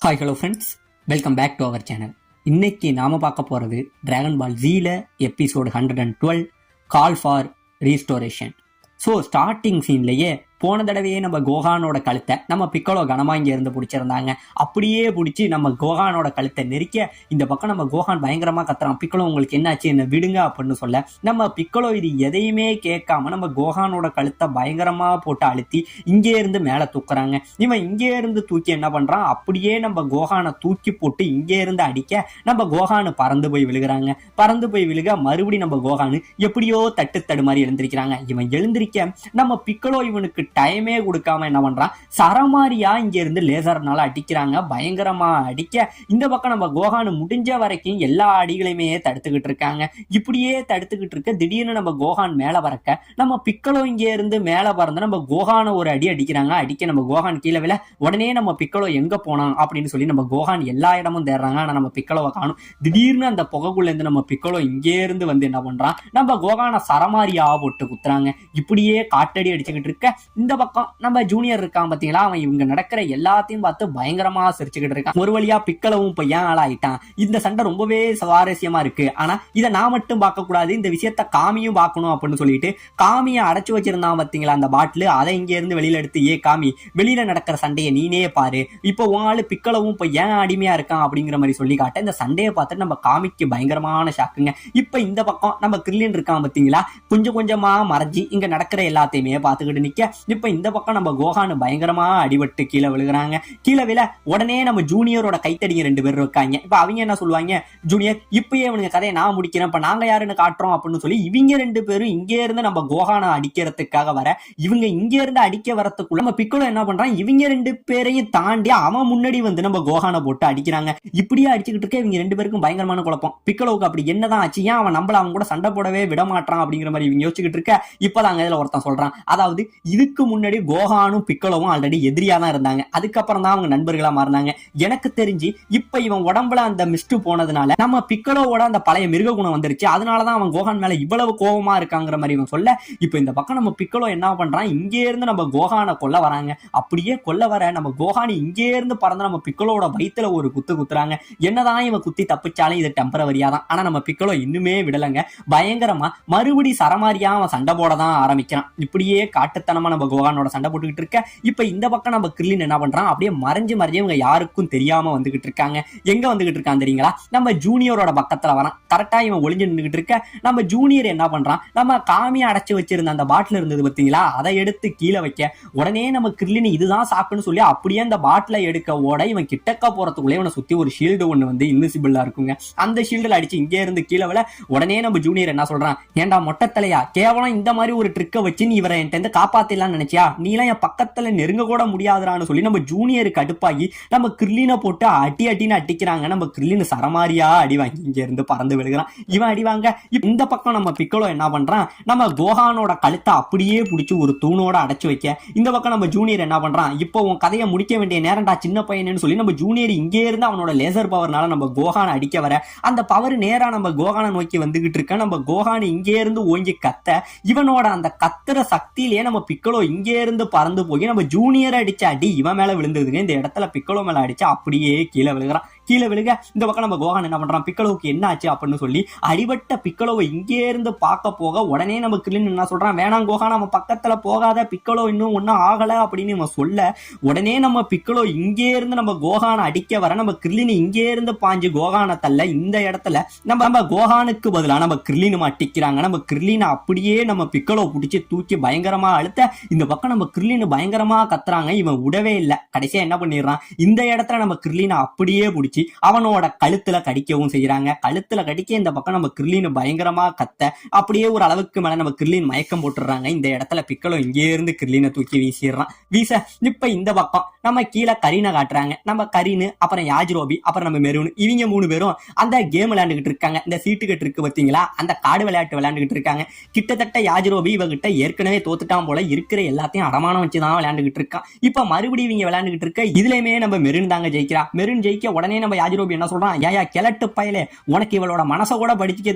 Hi hello friends, welcome back to our channel. இன்னைக்கு நாம பார்க்க போகிறது டிராகன் பால் ஜீல episode 112 call for restoration. So starting சீன்லேயே போன தடவையே நம்ம கோகானோட கழுத்தை நம்ம பிக்கலோ கனமா இங்கே இருந்து பிடிச்சிருந்தாங்க. அப்படியே பிடிச்சி நம்ம கோகானோட கழுத்தை நெரிக்க இந்த பக்கம் நம்ம கோகான் பயங்கரமாக கத்துறான், பிக்கலோ உங்களுக்கு என்னாச்சு என்ன விடுங்க அப்படின்னு சொல்ல நம்ம பிக்கலோ இது எதையுமே கேட்காம நம்ம கோகானோட கழுத்தை பயங்கரமாக போட்டு அழுத்தி இங்கே இருந்து மேலே தூக்குறாங்க. இவன் இங்கே இருந்து தூக்கி என்ன பண்ணுறான், அப்படியே நம்ம கோகானை தூக்கி போட்டு இங்கே இருந்து அடிக்க நம்ம கோகானு பறந்து போய் விழுகிறாங்க. பறந்து போய் விழுக மறுபடியும் நம்ம கோகானு எப்படியோ தட்டு மாதிரி எழுந்திருக்கிறாங்க. இவன் எழுந்திருக்க நம்ம பிக்கலோ இவனுக்கு டைமே கொடுக்காம என்ன பண்றான், சரமாரியா இங்க இருந்து லேசர்னால அடிக்கிறாங்க. பயங்கரமா அடிக்க இந்த பக்கம் நம்ம கோகானு முடிஞ்ச வரைக்கும் எல்லா அடிகளையுமே தடுத்துக்கிட்டு இருக்காங்க. இப்படியே தடுத்துக்கிட்டு இருக்க திடீர்னு நம்ம கோகான் மேல பறக்க நம்ம பிக்கலோ இங்க இருந்து மேல பறந்து நம்ம கோகான ஒரு அடி அடிக்கிறாங்க. அடிக்க நம்ம கோகான் கீழே விழ உடனே நம்ம பிக்கலோ எங்க போனான் அப்படின்னு சொல்லி நம்ம கோகான் எல்லா இடமும் தேடுறாங்க. ஆனா நம்ம பிக்கலோவை காணும். திடீர்னு அந்த புகைக்குள்ள இருந்து நம்ம பிக்கலோ இங்கே இருந்து வந்து என்ன பண்றான், நம்ம கோகான சரமாரியா போட்டு குத்துறாங்க. இப்படியே காட்டடி அடிச்சுக்கிட்டு இருக்க இந்த பக்கம் நம்ம ஜூனியர் இருக்கான் பாத்தீங்களா, அவன் இவங்க நடக்கிற எல்லாத்தையும் பார்த்து பயங்கரமா சிரிச்சுக்கிட்டு இருக்கான். ஒரு வழியா பிக்கலவும் இப்ப ஏன் ஆளாயிட்டான். இந்த சண்டை ரொம்பவே சுவாரஸ்யமா இருக்கு. ஆனா இதை நான் மட்டும் பார்க்க கூடாது, இந்த விஷயத்த காமியும் பார்க்கணும் அப்படின்னு சொல்லிட்டு காமியை அடைச்சு வச்சிருந்தான் பாத்தீங்களா அந்த பாட்டில், அதை இங்க இருந்து வெளியில எடுத்து ஏ காமி வெளியில நடக்கிற சண்டையை நீனே பாரு, இப்போ உன் ஆளு பிக்கலவும் இப்ப ஏன் அடிமையா இருக்கான் அப்படிங்கிற மாதிரி சொல்லி காட்ட இந்த சண்டையை பார்த்துட்டு நம்ம காமிக்கு பயங்கரமான ஷாக்குங்க. இப்ப இந்த பக்கம் நம்ம கிரில்லின் இருக்கான் பாத்தீங்களா, கொஞ்சம் கொஞ்சமா மறைஞ்சி இங்க நடக்கிற எல்லாத்தையுமே பார்த்துக்கிட்டு நிக்க இப்ப இந்த பக்கம் நம்ம கோகானு பயங்கரமா அடிபட்டு கீழே விழுகிறாங்க. கீழே விழ உடனே நம்ம ஜூனியரோட கைத்தடிங்க 2 பேர் இருக்காங்க. இப்ப அவங்க என்ன சொல்லுவாங்க, ஜூனியர் இப்பயே இவனுக்கு கதையை நான் முடிக்கிறேன், இப்ப நாங்க யாருன்னு காட்டுறோம் அப்படின்னு சொல்லி இவங்க 2 பேரும் இங்கே இருந்து நம்ம கோகானை அடிக்கிறதுக்காக வர இவங்க இங்கே இருந்து அடிக்க வரத்துக்குள்ள நம்ம பிக்கலோ என்ன பண்றான், இவங்க 2 பேரையும் தாண்டி அவன் முன்னாடி வந்து நம்ம கோகானை போட்டு அடிக்கிறாங்க. இப்படியே அடிச்சுக்கிட்டு இருக்க இவங்க 2 பேருக்கும் பயங்கரமான குழப்பம். பிக்கலோவுக்கு அப்படி என்னதான் ஆச்சு, ஏன் அவன் நம்மள அவன் கூட சண்டை போடவே விட மாட்டான் அப்படிங்கிற மாதிரி இவங்க யோசிச்சுக்கிட்டு இருக்க இப்பதாங்க இதுல ஒருத்தன் சொல்றான், அதாவது இதுக்கு முன்னாடி கோகானும் பிக்கலோவும் ஆல்ரெடி எதிரியா தான் இருந்தாங்க, அதுக்கப்புறம் தான் அவங்க நண்பர்களா மாறினாங்க. எனக்கு தெரிஞ்சு இப்ப இவன் உடம்புல அந்த மிஸ்ட் போனதுனால நம்ம பிக்கலோவோட அந்த பழைய மிருக குணம் வந்துருச்சு, அதனாலதான் அவன் கோகான் மேல இவ்வளவு கோபமா இருக்காங்கிற மாதிரி இவன் சொல்ல இப்ப இந்த பக்கம் நம்ம பிக்கலோ என்ன பண்றான், இங்கே இருந்து நம்ம கோகானை கொல்ல வராங்க. அப்படியே கொல்ல வர நம்ம கோகானி இங்கே இருந்து பறந்து நம்ம பிக்கலோட வயித்துல ஒரு குத்துறாங்க. என்னதான் இவன் குத்தி தப்பிச்சாலும் இது டெம்பரவரியா தான். ஆனா நம்ம பிக்கலோ இன்னுமே விடலங்க. பயங்கரமா மறுபடி சரமாரியா அவன் சண்டை போட தான் ஆரம்பிக்கிறான். இப்படியே காட்டுத்தனமா நம்ம கோகானோட சண்டை போட்டுக்கிட்டு இருக்க இப்ப இந்த பக்கம் நம்ம கிரில்லின் என்ன பண்றான், அப்படியே மறைஞ்சு இவங்க யாருக்கும் தெரியாம வந்துகிட்டு இருக்காங்க. எங்க வந்துகிட்டு இருக்கான் தெரியுங்களா, நம்ம ஜூனியரோட பக்கத்துல வரான். கரெக்டா இவன் ஒளிஞ்சு நின்றுகிட்டு இருக்க நம்ம ஜூனியர் என்ன பண்றான், நம்ம காமியா அடைச்சு வச்சிருந்த அந்த பாட்டில் இருந்தது பாத்தீங்களா, அதை எடுத்து கீழே வைக்க உடனே நம்ம கிரில்லின் இதுதான் சாக்குன்னு சொல்லி அப்படியே அந்த பாட்டில எடுக்க ஓட இவன் கிட்டக்க போறதுக்குள்ளே இவனை சுத்தி ஒரு ஷீல்டு ஒண்ணு வந்து இன்விசிபிளா இருக்குங்க. அந்த ஷீல்டுல அடிச்சு இங்கே இருந்து கீழே விட உடனே நம்ம ஜூனியர் என்ன சொல்றான், ஏண்டா மொட்டை தலையா, கேவலம் இந்த மாதிரி ஒரு ட்ரிக்கை வச்சு நீ இவரை என்கிட்ட காப்பாத்திடலாம்னு நினைச்சியா, நீலாம் என் பக்கத்துல நெருங்க கூட முடியாதுறான்னு சொல்லி நம்ம ஜூனியருக்கு கடுப்பாகி நம்ம கிரில்லினை போட்டு அட்டின்னு அடிக்கிறாங்க. நம்ம கிரில்லின் சரமாரியா அடி வாங்கி இங்க இருந்து பறந்து விழுகிறான். இவன் அடிவாங்க. இந்த பக்கம் நம்ம பிக்கலோ என்ன பண்றான், நம்ம கோகானோட கழுத்தை அப்படியே பிடிச்சி ஒரு தூணோட அடைச்சு வைக்க இந்த பக்கம் நம்ம ஜூனியர் என்ன பண்றான், இப்போ உன் கதையை முடிக்க வேண்டிய நேரம்டா சின்ன பையனு சொல்லி நம்ம ஜூனியர் இங்கே இருந்து அவனோட லேசர் பவர்னால நம்ம கோகானை அடிக்க வர அந்த பவர் நேரா நம்ம கோகானை நோக்கி வந்துகிட்டு இருக்க. நம்ம கோகான் இங்கே இருந்து ஓங்கி கத்த இவனோட அந்த கத்துற சக்தியிலேயே நம்ம பிக்கலோ இங்கே இருந்து பறந்து போய் நம்ம ஜூனியர் அடிச்ச அடி இவன் மேல விழுந்ததுங்க. இந்த இடத்துல பிக்கலோ மேல அடிச்சு அப்படியே கீழே விழுகிறான். கீழே விழுக இந்த பக்கம் நம்ம கோகான் என்ன பண்றான், பிக்கலோவுக்கு என்ன ஆச்சு அப்படின்னு சொல்லி அடிபட்ட பிக்கலோவை இங்கே இருந்து பார்க்க போக உடனே நம்ம கிரில்லின் என்ன சொல்றான், வேணாம் கோகான் அவன் பக்கத்துல போகாத, பிக்கலோ இன்னும் ஒன்னும் ஆகல அப்படின்னு இவன் சொல்ல உடனே நம்ம பிக்கலோ இங்கே இருந்து நம்ம கோகானை அடிக்க வர நம்ம கிரில்லின் இங்கே இருந்து பாஞ்சு கோகானை தள்ள இந்த இடத்துல நம்ம கோகானுக்கு பதிலாக நம்ம கிரில்லின் அடிக்கிறாங்க. நம்ம கிரில்லினை அப்படியே நம்ம பிக்கலோ பிடிச்சி தூக்கி பயங்கரமா அழுத்த இந்த பக்கம் நம்ம கிரில்லின் பயங்கரமா கத்துறாங்க. இவன் விடவே இல்லை. கடைசியா என்ன பண்ணிடுறான், இந்த இடத்துல நம்ம கிரில்லினை அப்படியே பிடிச்சி அவனோட கழுத்துல கடிக்கவும் செய்யறாங்க. கழுத்துல கடிக்க இந்த பக்கம் நம்ம கிரில்லின் பயங்கரமா கத்த அப்படியே ஒரு அளவுக்கு மேல நம்ம கிரில்லின் மயக்கம் போட்டுறாங்க. இந்த இடத்துல பிக்கலோ இங்கே இருந்து கிரில்லினை தூக்கி வீசிடுறான். வீச இப்ப இந்த பக்கம் நம்ம கீழே கரீனை காட்டுறாங்க. நம்ம கரீனு அப்புறம் யாஜ்ரோபி அப்புறம் நம்ம மெரூன் இவங்க 3 பேரும் அந்த கேம் விளையாண்டுகிட்டு இருக்காங்க. இந்த சீட்டுக்கிட்டு இருக்கு பாத்தீங்களா, அந்த காடு விளையாட்டு விளையாண்டுகிட்டு இருக்காங்க. கிட்டத்தட்ட யாஜ்ரோபி இவகிட்ட ஏற்கனவே தோத்துட்டான் போல, இருக்கிற எல்லாத்தையும் அடமானம் வச்சுதான் விளையாண்டுகிட்டு இருக்கான். இப்ப மறுபடியும் இவங்க விளையாண்டுகிட்டு இருக்க இதுலயுமே நம்ம மெரூன் தாங்க ஜெயிக்கிறா. மெரூன் ஜெயிக்க உடனே நம்ம யாஜிரோபி என்ன சொல்றான், ஏயா கிழட்டு பயலே, உனக்கு இவளோட மனசை கூட படிச்சுக்க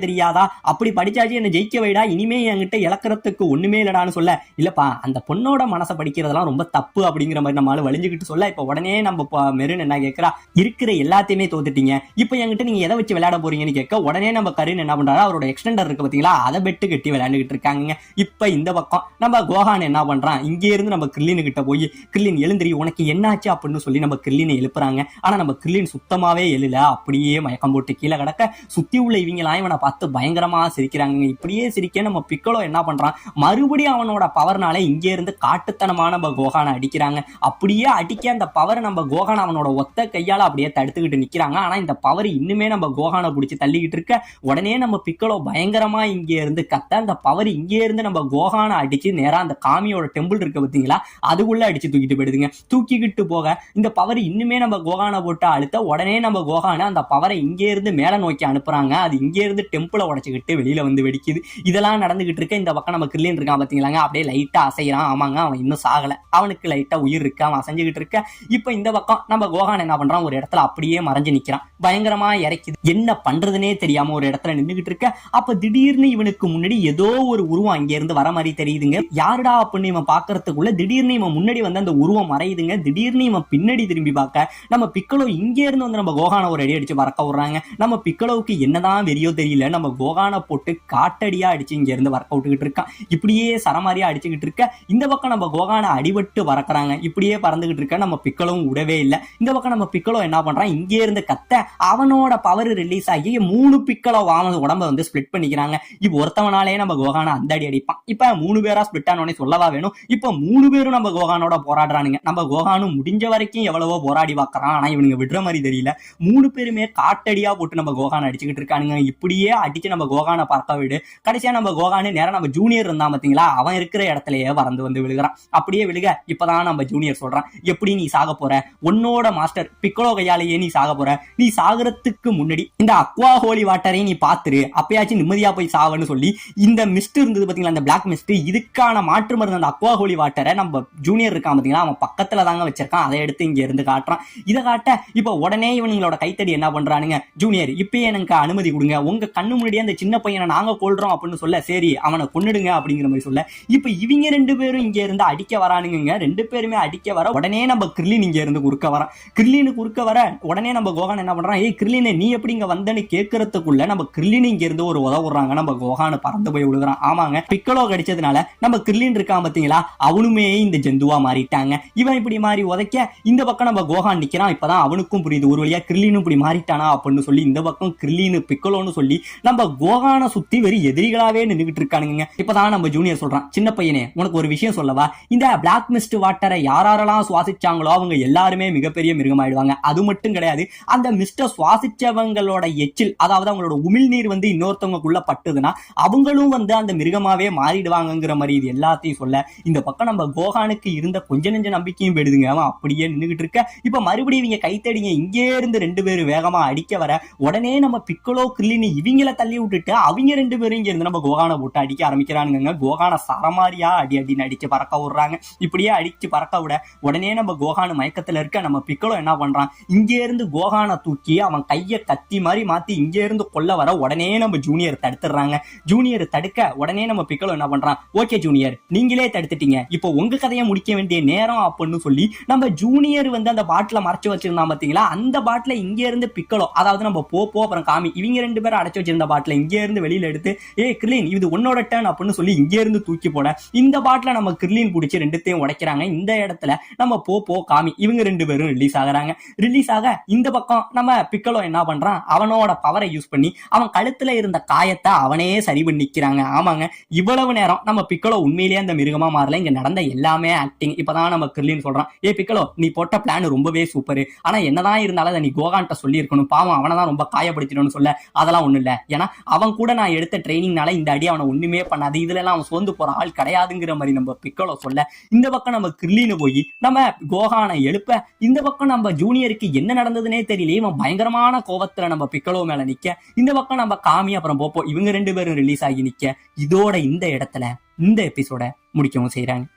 தெரியாதா, அப்படி படிச்சாச்சு என்ன ஜெயிக்க வைடா, இனிமே என்கிட்ட இழக்கிறதுக்கு ஒண்ணுமே இல்லடான்னு சொல்ல, இல்லப்பா அந்த பொண்ணோட மனசை படிக்கிறதெல்லாம் ரொம்ப தப்பு அப்படிங்கிற மாதிரி நம்மளால வலிஞ்சுக்கிட்டு சொல்ல, இப்ப உடனே நம்ம மெருன் என்ன கேட்கிறா, இருக்கிற எல்லாத்தையுமே தோத்துட்டீங்க, இப்ப என்கிட்ட நீங்க எதை வச்சு விளையாட போறீங்கன்னு கேட்க, உடனே நம்ம கருண் என்ன பண்றாரு, அவரோட எக்ஸ்டெண்டர் இருக்கு பாத்தீங்களா, அதை பெட்டு கட்டி விளையாண்டுகிட்டு இருக்காங்க. இப்ப இந்த பக்கம் நம்ம கோஹான் என்ன பண்றான், இங்கே இருந்து நம்ம கிர்லின் கிட்ட போய், கிர்லின் எழுந்திரி, உனக்கு என்னாச்சு அப்படின்னு சொல்லி நம்ம கிர்லினை எழுப்புறாங்க. ஆனா நம்ம கிர்லின் சுத்தமாவே எழுல, அப்படியே மயக்கம் போட்டு கீழே கிடக்க, சுத்தி உள்ள இவங்களாம் இவனை பார்த்து பயங்கரமா சிரிக்கிறாங்க. இப்படியே சிரிக்க நம்ம பிக்கலோ என்ன பண்றான், மறுபடியும் அவனோட பவர்னால இங்கே இருந்து காட்டுத்தனமா நம்ம கோஹானை அடிக்கிறாங்க. அப்படியே அடிக்க அந்த பவர் நம்ம கோஹான் அவனோட ஒத்த கையால அப்படியே தடுத்துக்கிட்டு நிக்கிறாங்க. ஆனா இந்த பவர் இன்னுமே நம்ம கோஹானை பிடிச்சி தள்ளிக்கிட்டு இருக்க, உடனே நம்ம பிக்கலோ பயங்கரமா இங்கே இருந்து கத்த, அந்த பவர் இங்கே இருந்து நம்ம கோஹானை அடிச்சு நேரா அந்த காமியோட டெம்பிள் இருக்கு பாத்தீங்களா, அதுக்குள்ள அடிச்சு தூக்கிட்டு போயிடுதுங்க. தூக்கிக்கிட்டு போக இந்த பவர் இன்னுமே நம்ம கோஹானை போட்டு அழுத்த, உடனே நம்ம கோஹானை அந்த பவரை இங்கே இருந்து மேல நோக்கி அனுப்புறாங்க. அது இங்கே இருந்து டெம்பிளை உடைச்சுக்கிட்டு வெளியில வந்து வெடிக்குது. இதெல்லாம் நடந்துகிட்டு இருக்க இந்த பக்கம் நம்ம கிர்லின் இருக்கான் பாத்தீங்களாங்க, அப்படியே லைட்டா அசைறான். ஆமாங்க, அவன் இன்னும் சாகல, அவனுக்கு லைட்டா உயிர் இருக்கு, அவன் அசைஞ்சுக்கிட்டு இருக்க. இப்ப இந்த பக்கம் நம்ம கோஹான் என்ன பண்றான், ஒரு இடத்துல அப்படியே மறைஞ்சு நிக்கிறான். பயங்கரமா இறக்குது, என்ன பண்றதுனே தெரியாம ஒரு இடத்துல நின்றுகிட்டு இருக்க. அப்ப திடீர்னு இவனுக்கு முன்னாடி ஏதோ ஒரு உருவம் அங்கே இருந்து வர மாதிரி தெரியுதுங்க. யாருடா அப்படின்னு இவன் பாக்குறதுக்குள்ள திடீர்னு இவன் முன்னாடி வந்து அந்த உருவம் மறையுதுங்க. திடீர்னு இவன் பின்னாடி திரும்பி பார்க்க நம்ம பிக்கலோ இங்கே இருந்து வந்து நம்ம கோஹானை ஒரு அடி அடிச்சு பறக்க விடுறாங்க. நம்ம பிக்கலோவுக்கு என்னதான் வெறியோ தெரியல, நம்ம கோஹானை போட்டு காட்டடியா அடிச்சு இங்க இருந்து ஒர்க் அவுட்டுக்கிட்டு இருக்கான். இப்படியே சரமாரியா அடிச்சுக்கிட்டு இருக்க, இந்த பக்கம் நம்ம கோஹானை அடிபட்டு பறக்குறாங்க. இப்படியே பறந்துகிட்டு இருக்க, நம்ம பிக்கலவும் விடவே இல்லை. இந்த பக்கம் நம்ம பிக்கலோ என்ன பண்றான், இங்கே இருந்து கத்த, அவனோட பவர் ரிலீஸ் ஆகி 3 பிக்கலோ உடம்ப வந்து ஸ்பிளிட் பண்ணிக்கிறாங்க. இப்ப ஒருத்தவனாலே நம்ம கோஹானை அந்த அடி அடிப்பான். இப்ப 3 பேரா ஸ்பிளிட் ஆனோடனே சொல்லவா வேணும், இப்ப 3 பேரும் நம்ம கோஹானோட போராடுறானுங்க. நம்ம கோஹானும் முடிஞ்ச வரைக்கும் எவ்வளவோ போராடி பார்க்கறான், ஆனா இவனுங்க விடுற மாதிரி தெரியல. 3 பேருமே காட்டடியா போட்டு நம்ம கோஹானை அடிச்சுக்கிட்டு இருக்கானுங்க. இப்படியே அடிச்சு நம்ம கோஹானை பார்க்க விடு. கடைசியா நம்ம கோஹானு நேரம் நம்ம ஜூனியர் இருந்தான் பாத்தீங்களா, அவன் இருக்கிற இடத்துலயே பறந்து வந்து விழுகிறான். அப்படியே விழுக இப்பதான் நம்ம ஜூனியர் சொல்றான், எப்படி நீ சாக போற, உன்னோட மாஸ்டர் பிக்கலோ கையாலேயே நீ சாக போற, நீ சாகிறதுக்கு முன்னாடி இந்த அக்வா ஹோலி வாட்டரை நீ பாத்துரு, அப்பயாச்சும் நிம்மதியா போய் சாவன்னு சொல்லி இந்த மிஸ்ட் இருந்தது பாத்தீங்களா, அந்த பிளாக் மிஸ்ட், இதுக்கான மாற்று மருந்து அந்த அக்வா ஹோலி வாட்டரை நம்ம ஜூனியர் இருக்கான் பாத்தீங்களா, அவன் பக்கத்துல தாங்க வச்சிருக்கான். அதை எடுத்து இங்க இருந்து காட்டுறான். இதை காட்ட இப்ப உடனே இவங்களோட கைத்தடி என்ன பண்றானுங்க, ஜூனியர் இப்பயே எனக்கு அனுமதி கொடுங்க, உங்க கண்ணு முன்னாடியே அந்த சின்ன பையனை நாங்க கொல்றோம் அப்படின்னு சொல்ல, சரி அவனை கொன்னுடுங்க அப்படிங்கிற மாதிரி சொல்ல, இப்ப இவங்க 2 பேரும் இங்க இருந்து அடிக்க வரானுங்க. 2 பேருமே அடிக்க வர உடனே நம்ம கிர்லின் இங்க இருந்து குறுக்க வரான். கிர்லின் குறுக்க வர உடனே நம்ம கோஹான் என்ன பண்றான், ஏய் கிர்லின் நீ எப்படி இங்க வந்தன்னு கேட்கறதுக்குள்ள நம்ம கிர்லின் இங்க இருந்து ஒரு உதவுறாங்க. நம்ம கோஹான் பறந்து போய் விழுகிறான். ஆமாங்க, பிக்கலோ கடிச்சதுனால நம்ம கிர்லின் இருக்கான் பாத்தீங்களா, அவனுமே இந்த ஜந்துவா மாறிட்டாங்க. இவன் இப்படி மாறி உதைக்க இந்த பக்கம் நம்ம கோஹான் நிக்கிறான். இப்பதான் அவனுக்கும் புரியுது, ஒரு வழியா கிர்லினும் இப்படி மாறிட்டானா அப்படின்னு சொல்லி இந்த பக்கம் கிர்லின் பிக்கலோன்னு சொல்லி நம்ம கோஹானை சுத்தி வெறும் எதிரிகளாவே நின்றுகிட்டு இருக்கானுங்க. இப்பதான் நம்ம ஜூனியர் சொல்றான், சின்ன பையனே உனக்கு ஒரு விஷயம் சொல்லவா, இந்த பிளாக் மிஸ்ட் வாட்டரை யாரெல்லாம் சுவாசிச்சாங்களோ அவங்க எல்லாருமே மிகப்பெரிய மிருகமாயிடுவாங்க. அது மட்டும் கிடையாது, அந்த மிஸ்ட சுவாசிச்சவங்களோட எச்சில், அதாவது அவங்களோட உமிழ்நீர் வந்து இன்னொருத்தவங்களுக்குள்ள பட்டுதுன்னா அவங்களும் வந்து அந்த மிருகமாவே மாறிடுவாங்கிற மாதிரி இது எல்லாத்தையும் சொல்ல, இந்த பக்கம் நம்ம கோஹானுக்கு இருந்த கொஞ்ச நெஞ்ச நம்பிக்கையும் போயிடுதுங்க. அவன் அப்படியே நின்றுகிட்டு இருக்க. இப்ப மறுபடியும் இவங்க கைத்தடிங்க இங்கே இருந்து 2 பேரும் வேகமா அடிக்க வர உடனே நம்ம பிக்கலோ கிர்லின் இவங்களை தள்ளி விட்டுட்டு அவங்க 2 பேரும் இங்க இருந்து நம்ம கோஹானை போட்டு அடிக்க ஆரம்பிக்கிறானுங்க. கோஹானை சரமாரியா அடின்னு அடிச்சு பறக்க விடுறாங்க. இப்படியே அடிச்சு பறக்க விட உடனே நம்ம கோஹானு மயக்கத்துல இருக்க, நம்ம பிக்கலோ என்ன பண்றான், இங்கே இருந்து கோஹானை தூக்கி அவன் கையை கத்தி மாதிரி மாத்தி இங்கே இருந்து கொல்ல வர உடனே நம்ம ஜூனியர் தடுத்துறாங்க. ஜூனியர் தடுக்க உடனே நம்ம பிக்கலோ என்ன பண்றான், ஓகே ஜூனியர் நீங்களே தடுத்துட்டீங்க, இப்போ உங்க கதையை முடிக்க வேண்டிய நேரம் அப்படின்னு சொல்லி நம்ம ஜூனியர் வந்து அந்த பாட்டில மறைச்சு வச்சிருந்தான் பாத்தீங்களா, அந்த பாட்டில இங்க இருந்து பிக்கலோ, அதாவது நம்ம போ அப்புறம் காமி, இவங்க 2 பேரும் அடைச்சு வச்சிருந்த பாட்டில இங்க இருந்து வெளியில எடுத்து, ஏ கிர்லின் இது உன்னோட டர்ன் அப்படின்னு சொல்லி இங்க இருந்து தூக்கி போட இந்த பாட்டில நம்ம கிர்லின் பிடிச்சி 2த்தையும் உடைக்கிறாங்க. இந்த இடத்துல நம்ம போ காமி இவங்க 2 பேரும் ரிலீஸ் ஆகுறாங்க. ரிலீஸ் ஆக இந்த பக்கம் நம்ம பிக்கலோ என்ன பண்றான், அவனோட பவரை யூஸ் பண்ணி அவன் கழுத்துல இருந்த காயத்தை அவனே சரி பண்ணிக்கிறாங்க. ஆமாங்க, இவ்வளவு நேரம் நம்ம பிக்கலோ உண்மையிலேயே அந்த மிருகமா மாறல, இங்க நடந்த எல்லாமே ஆக்டிங். இப்பதான் நம்ம கிர்லின் சொல்றான், ஏ பிக்கலோ நீ போட்ட பிளான் ரொம்பவே சூப்பர், ஆனா என்னதான் இருந்தாலும் அதை நீ கோகான்ட்ட சொல்லி இருக்கணும், பாவம் அவனை தான் ரொம்ப காயப்படுத்திடணும்னு சொல்ல, அதெல்லாம் ஒண்ணு இல்ல, ஏன்னா அவன் கூட நான் எடுத்த ட்ரைனிங்னால இந்த அடி அவனை ஒண்ணுமே பண்ணாது, இதுல எல்லாம் அவன் சோர்ந்து போற ஆள் கிடையாதுங்கிற மாதிரி நம்ம பிக்கலோ சொல்ல, இந்த பக்கம் நம்ம கிர்லின் போய் நம்ம கோகானை எழுப்ப, இந்த பக்கம் நம்ம ஜூனியருக்கு என்ன நடந்ததுன்னே தெரியல, இவன் பயங்கரமான கோவத்துல நம்ம பிக்கலோ மேல நிக்க, இந்த பக்கம் நம்ம காமி அப்புறம் போப்போ இவங்க 2 பேரும் ரிலீஸ் ஆகி நிக்க, இதோட இந்த இடத்துல இந்த எபிசோட முடிக்கவும் செய்யறாங்க.